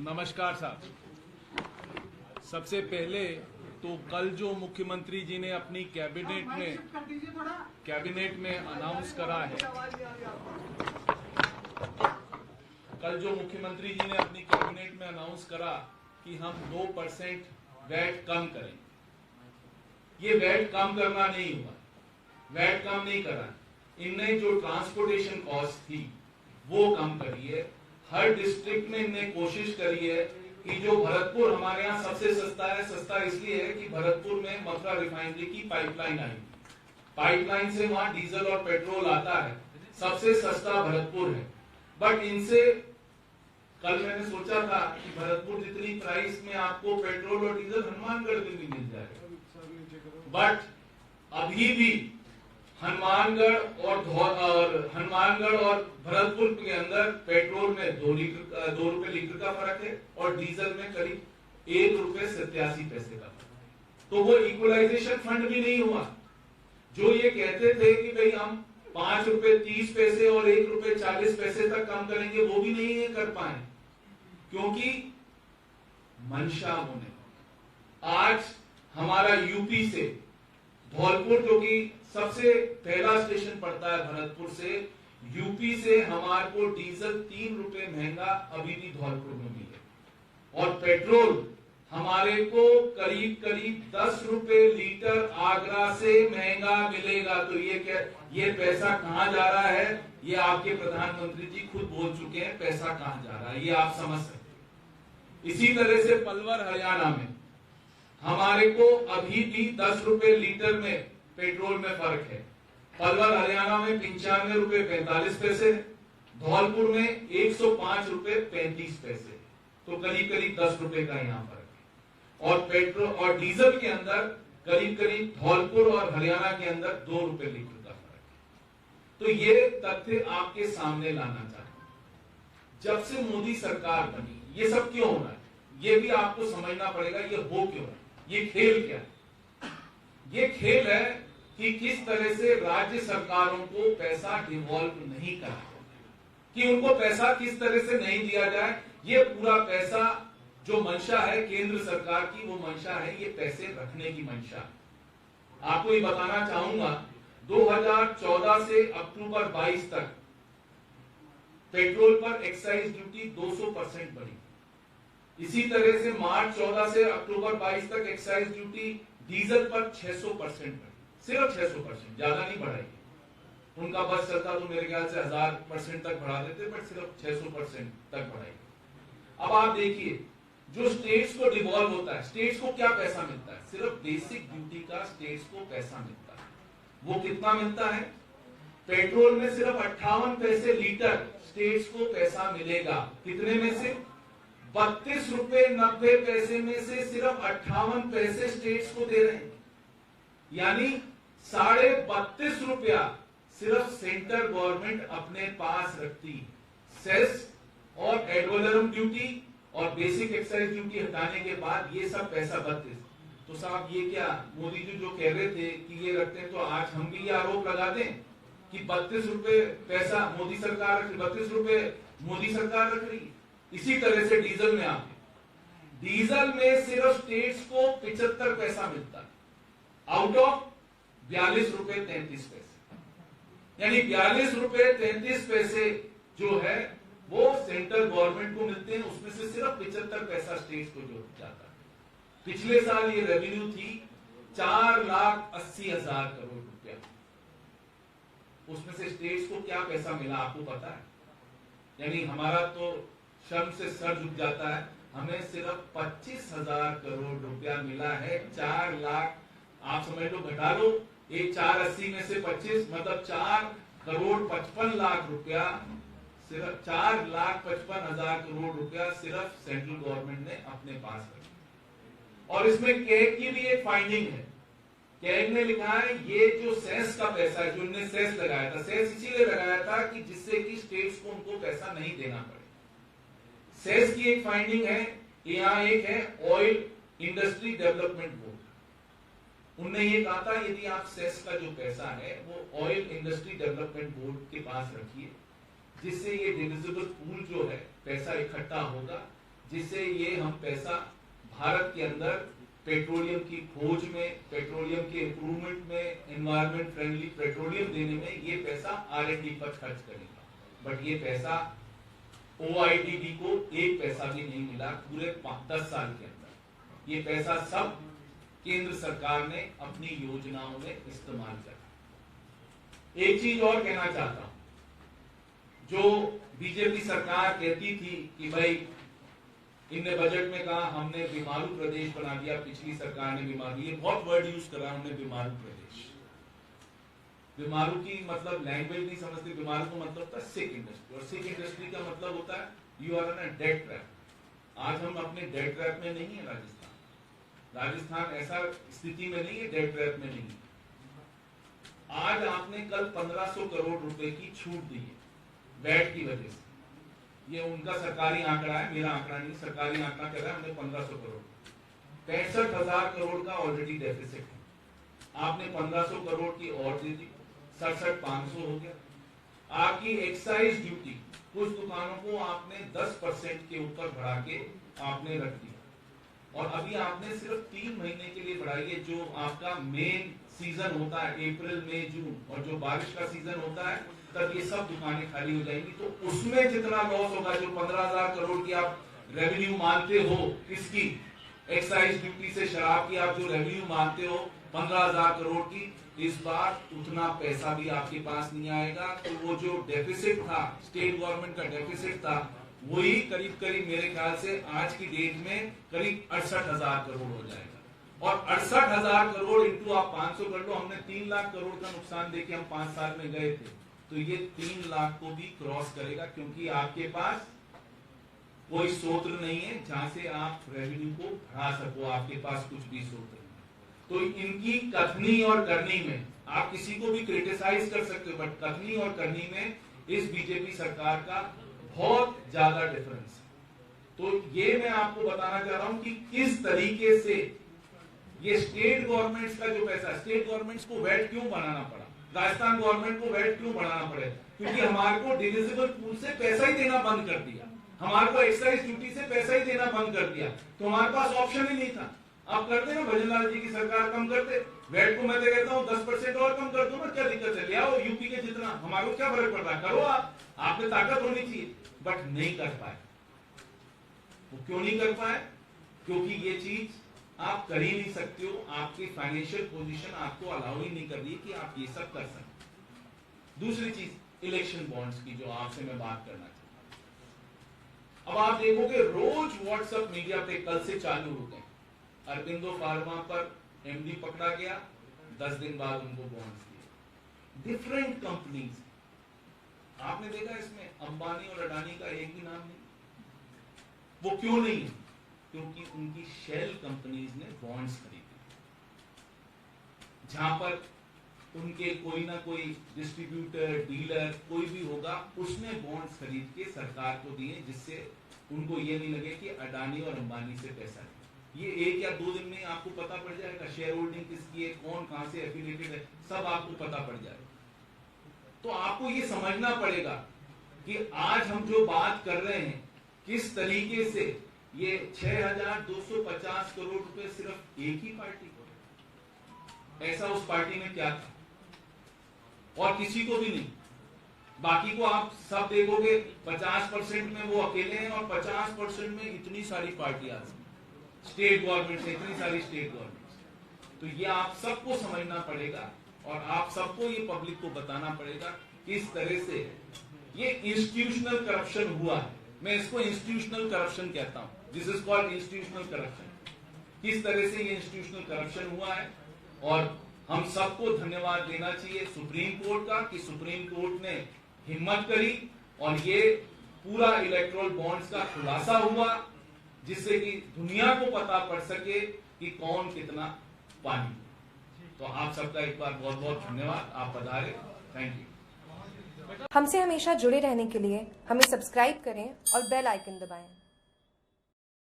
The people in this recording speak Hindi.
नमस्कार साहब। सबसे पहले तो कल जो मुख्यमंत्री जी ने अपनी कैबिनेट में अनाउंस करा है, कल जो मुख्यमंत्री जी ने अपनी कैबिनेट में अनाउंस करा कि हम 2% वैट कम करें, ये वैट कम करना नहीं हुआ, वैट कम नहीं करा। इनने जो ट्रांसपोर्टेशन कॉस्ट थी वो कम करी है। हर डिस्ट्रिक्ट में इनने कोशिश करी है कि जो भरतपुर हमारे यहाँ सबसे सस्ता है, सस्ता इसलिए है कि भरतपुर में मथुरा रिफाइनरी की पाइपलाइन आई, पाइपलाइन से वहां डीजल और पेट्रोल आता है, सबसे सस्ता भरतपुर है। बट इनसे कल मैंने सोचा था कि भरतपुर जितनी प्राइस में आपको पेट्रोल और डीजल हनुमानगढ़ में भी मिल जाएगा, बट अभी भी हनुमानगढ़ और भरतपुर के अंदर पेट्रोल में 2 रुपए लीटर का फर्क है और डीजल में करीब ₹1.87 का फर्क। तो वो इक्वलाइजेशन फंड भी नहीं हुआ। जो ये कहते थे कि भाई हम ₹5.30 और ₹1.40 तक कम करेंगे, वो भी नहीं कर पाए, क्योंकि मंशा होने। आज हमारा यूपी से धौलपुर, जो कि सबसे पहला स्टेशन पड़ता है भरतपुर से, यूपी से हमारे को डीजल 3 रुपए महंगा अभी भी धौलपुर में मिले, और पेट्रोल हमारे को करीब करीब 10 रुपए लीटर आगरा से महंगा मिलेगा। तो ये पैसा कहां जा रहा है, ये आपके प्रधानमंत्री जी खुद बोल चुके हैं पैसा कहां जा रहा है, ये आप समझ सकते। इसी तरह से पलवल हरियाणा में हमारे को अभी भी 10 रुपए लीटर में पेट्रोल में फर्क है। पलवल हरियाणा में 95.45 है, धौलपुर में 105.35, तो करीब करीब 10 रुपए का यहाँ फर्क है। और पेट्रोल और डीजल के अंदर करीब करीब धौलपुर और हरियाणा के अंदर 2 रुपए लीटर का फर्क है। तो ये तथ्य आपके सामने लाना चाहते हैं। जब से मोदी सरकार बनी, ये सब क्यों हो रहा है, ये भी आपको समझना पड़ेगा। ये हो क्यों रहा है, ये खेल क्या है? ये खेल है कि किस तरह से राज्य सरकारों को पैसा डिवॉल्व नहीं करा, कि उनको पैसा किस तरह से नहीं दिया जाए। ये पूरा पैसा जो मंशा है केंद्र सरकार की, वो मंशा है ये पैसे रखने की मंशा। आपको ये बताना चाहूंगा, 2014 से अक्टूबर 22 तक पेट्रोल पर एक्साइज ड्यूटी 200% बढ़ी। इसी तरह से मार्च 14 से अक्टूबर 22 तक एक्साइज ड्यूटी डीजल पर 600% बढ़ी, सिर्फ 600%, ज्यादा नहीं बढ़ाई। उनका बस चलता तो मेरे ख्याल से 1000% तक बढ़ा देते, बट सिर्फ 600% तक बढ़ाई। अब आप देखिए, जो स्टेट्स को डिवॉल्व होता है, स्टेट्स को क्या पैसा मिलता है, सिर्फ बेसिक ड्यूटी का स्टेट्स को पैसा मिलता है। वो कितना मिलता है? पेट्रोल में सिर्फ 58 पैसे लीटर स्टेट्स को पैसा मिलेगा। कितने में से? 32.90 में से सिर्फ 58 पैसे स्टेट्स को दे रहे हैं, यानी 32.5 रुपया सिर्फ सेंट्रल गवर्नमेंट अपने पास रखती। सेस और एडवलरम ड्यूटी और बेसिक एक्साइज ड्यूटी हटाने के बाद ये सब पैसा 32। तो साहब ये क्या, मोदी जी जो कह रहे थे कि ये रखते हैं, तो आज हम भी ये आरोप लगा दें कि 32 रुपए पैसा मोदी सरकार रख रही, 32 रुपए मोदी सरकार रख रही। इसी तरह से डीजल में आते, डीजल में सिर्फ स्टेट्स को 75 पैसा मिलता है, आउट ऑफ 42.33, यानी 42.33 जो है वो सेंट्रल गवर्नमेंट को मिलते हैं, उसमें से सिर्फ 75 पैसा स्टेट्स को जो जाता है। पिछले साल ये रेवेन्यू थी 4,80,000 करोड़ रुपया, उसमें से स्टेट्स को क्या पैसा मिला आपको पता है? यानी हमारा तो शर्म से सर झुक जाता है, हमें सिर्फ 25,000 करोड़ रुपया मिला है। 4 लाख, आप समझ लो, घटा लो, एक 480 में से 25 मतलब 4,55,00,000 रुपया, सिर्फ 4,55,000 करोड़ रुपया सिर्फ सेंट्रल गवर्नमेंट ने अपने पास रखा। और इसमें कैग की भी एक फाइंडिंग है। कैग ने लिखा है ये जो सेस का पैसा है, जो उन्होंने सेस लगाया था, सेस इसीलिए लगाया था कि जिससे कि स्टेट्स को उनको पैसा नहीं देना पड़े। सेस की एक फाइंडिंग है, यहाँ एक है ऑयल इंडस्ट्री डेवलपमेंट बोर्ड, उनने ये कहा था यदि आप सेस का जो पैसा है वो ऑयल इंडस्ट्री डेवलपमेंट बोर्ड के पास रखिए, जिससे ये डिविजिबल पूल जो है पैसा इकट्ठा होगा, जिससे ये हम पैसा भारत के अंदर पेट्रोलियम की खोज में, पेट्रोलियम के इंप्रूवमेंट में, एनवायरमेंट फ्रेंडली पेट्रोलियम देने में ये पैसा R&D पर खर्च करेगा। बट ये पैसा OITD को एक पैसा भी नहीं मिला पूरे 10 साल के अंदर। ये पैसा सब केंद्र सरकार ने अपनी योजनाओं में इस्तेमाल करा। एक चीज और कहना चाहता हूं, जो बीजेपी सरकार कहती थी कि भाई इनने बजट में कहा हमने बीमारू प्रदेश बना दिया, पिछली सरकार ने बीमारू, ये बहुत वर्ड यूज करा हमने बीमारू प्रदेश। बीमारू की मतलब लैंग्वेज नहीं समझते, बीमारू का मतलब था सिक इंडस्ट्री, और सिक इंडस्ट्री का मतलब होता है you are in a debt trap. आज हम अपने डेट ट्रैप में नहीं है। राजस्थान ऐसा स्थिति में नहीं है, डेट ट्रैप में नहीं है। आज आपने कल 1500 करोड़ रुपए की छूट दी है वैट की वजह से। ये उनका सरकारी आंकड़ा है, मेरा आंकड़ा नहीं, सरकारी आंकड़ा कह रहा है हमने 1500 करोड़, 65,000 करोड़ का ऑलरेडी डेफिसिट है। आपने 1500 करोड़ की और दे दी, 67,500 हो गया। आपकी एक्साइज ड्यूटी कुछ दुकानों को आपने 10% के ऊपर बढ़ा के आपने रख दिया, और अभी आपने सिर्फ 3 महीने के लिए बढ़ाई है। जो आपका मेन सीजन होता है अप्रैल मई जून, और जो बारिश का सीजन होता है तब ये सब दुकानें खाली हो जाएंगी। तो उसमें जितना लॉस होगा, जो 15,000 करोड़ की आप रेवेन्यू मानते हो, इसकी एक्साइज ड्यूटी से शराब की आप जो रेवेन्यू मानते हो 15,000 करोड़ की, इस बार उतना पैसा भी आपके पास नहीं आएगा। तो वो जो डेफिसिट था, स्टेट गवर्नमेंट का डेफिसिट था, वही करीब करीब मेरे ख्याल से आज की डेट में करीब 68,000 करोड़ हो जाएगा। और 68,000 करोड़ इंटू आप 500 कर लो, हमने 3 लाख करोड़ का नुकसान देके हम 5 साल में गए थे, तो ये 3 लाख को भी क्रॉस करेगा, क्योंकि आपके पास कोई स्रोत नहीं है जहां से आप रेवेन्यू को बढ़ा सको। आपके पास कुछ भी स्रोत नहीं। तो इनकी कथनी और करनी में आप किसी को भी क्रिटिसाइज कर सकते हो, बट कथनी और करनी में इस बीजेपी सरकार का बहुत ज्यादा डिफरेंस है। तो ये मैं आपको बताना चाह रहा हूं कि किस तरीके से ये स्टेट गवर्नमेंट्स का जो पैसा, स्टेट गवर्नमेंट्स को वैट क्यों बनाना पड़ा, राजस्थान गवर्नमेंट को वैट क्यों बढ़ाना पड़े, क्योंकि हमारे को डिविजिबल पूल से पैसा ही देना बंद कर दिया, हमारे को एक्साइज ड्यूटी से पैसा ही देना बंद कर दिया। तो हमारे पास ऑप्शन ही नहीं था। आप करते ना, भजनलाल जी की सरकार कम करते वैट को, मैं तो कहता हूँ 10% और कम कर दो ना, क्या दिक्कत है, ले आओ यूपी के जितना, हमारे को क्या फर्क पड़ता है, करो आप, आपने ताकत होनी चाहिए, बट नहीं कर पाए। वो क्यों नहीं कर पाए? क्योंकि ये चीज आप कर ही नहीं सकते हो, आपकी फाइनेंशियल पोजीशन आपको अलाउ ही नहीं कर रही है कि आप ये सब कर सकते। दूसरी चीज, इलेक्शन बॉन्ड्स की जो आपसे मैं बात करना चाहता हूं। अब आप देखोगे रोज व्हाट्सएप मीडिया पे कल से चालू हो गए, अरबिंदो फार्मा पर एमडी पकड़ा गया, 10 दिन बाद उनको बॉन्ड्स दिए। डिफरेंट कंपनीज, आपने देखा इसमें अंबानी और अडानी का एक भी नाम नहीं। वो क्यों नहीं? क्योंकि उनकी शेल कंपनीज ने बॉन्ड्स खरीदे, जहां पर उनके कोई ना कोई डिस्ट्रीब्यूटर, डीलर कोई भी होगा, उसने बॉन्ड्स खरीद के सरकार को दिए, जिससे उनको ये नहीं लगे कि अडानी और अंबानी से पैसा है। ये 1 या 2 दिन में आपको पता पड़ जाएगा शेयर होल्डिंग किसकी है, कौन कहां से एफिलिएटेड है, सब आपको पता पड़ जाएगा। तो आपको ये समझना पड़ेगा कि आज हम जो बात कर रहे हैं, किस तरीके से ये 6,250 करोड़ रुपए सिर्फ एक ही पार्टी को, ऐसा उस पार्टी में क्या था, और किसी को भी नहीं। बाकी को आप सब देखोगे 50% में वो अकेले हैं, और 50% में इतनी सारी पार्टियां, स्टेट गवर्नमेंट से इतनी सारी स्टेट गवर्नमेंट। तो ये आप सबको समझना पड़ेगा, और आप सबको ये पब्लिक को बताना पड़ेगा किस तरह से ये इंस्टीट्यूशनल करप्शन हुआ है। मैं इसको इंस्टीट्यूशनल करप्शन कहता हूं, this is called institutional corruption. किस तरह से ये इंस्टीट्यूशनल करप्शन हुआ है, और हम सबको धन्यवाद देना चाहिए सुप्रीम कोर्ट का कि सुप्रीम कोर्ट ने हिम्मत करी और ये पूरा इलेक्टोरल बॉन्ड्स का खुलासा हुआ, जिससे कि दुनिया को पता पड़ सके कि कौन कितना पानी। तो आप सबका एक बार बहुत बहुत धन्यवाद, आप पधारे, थैंक यू। हमसे हमेशा जुड़े रहने के लिए हमें सब्सक्राइब करें और बेल आइकन दबाएं।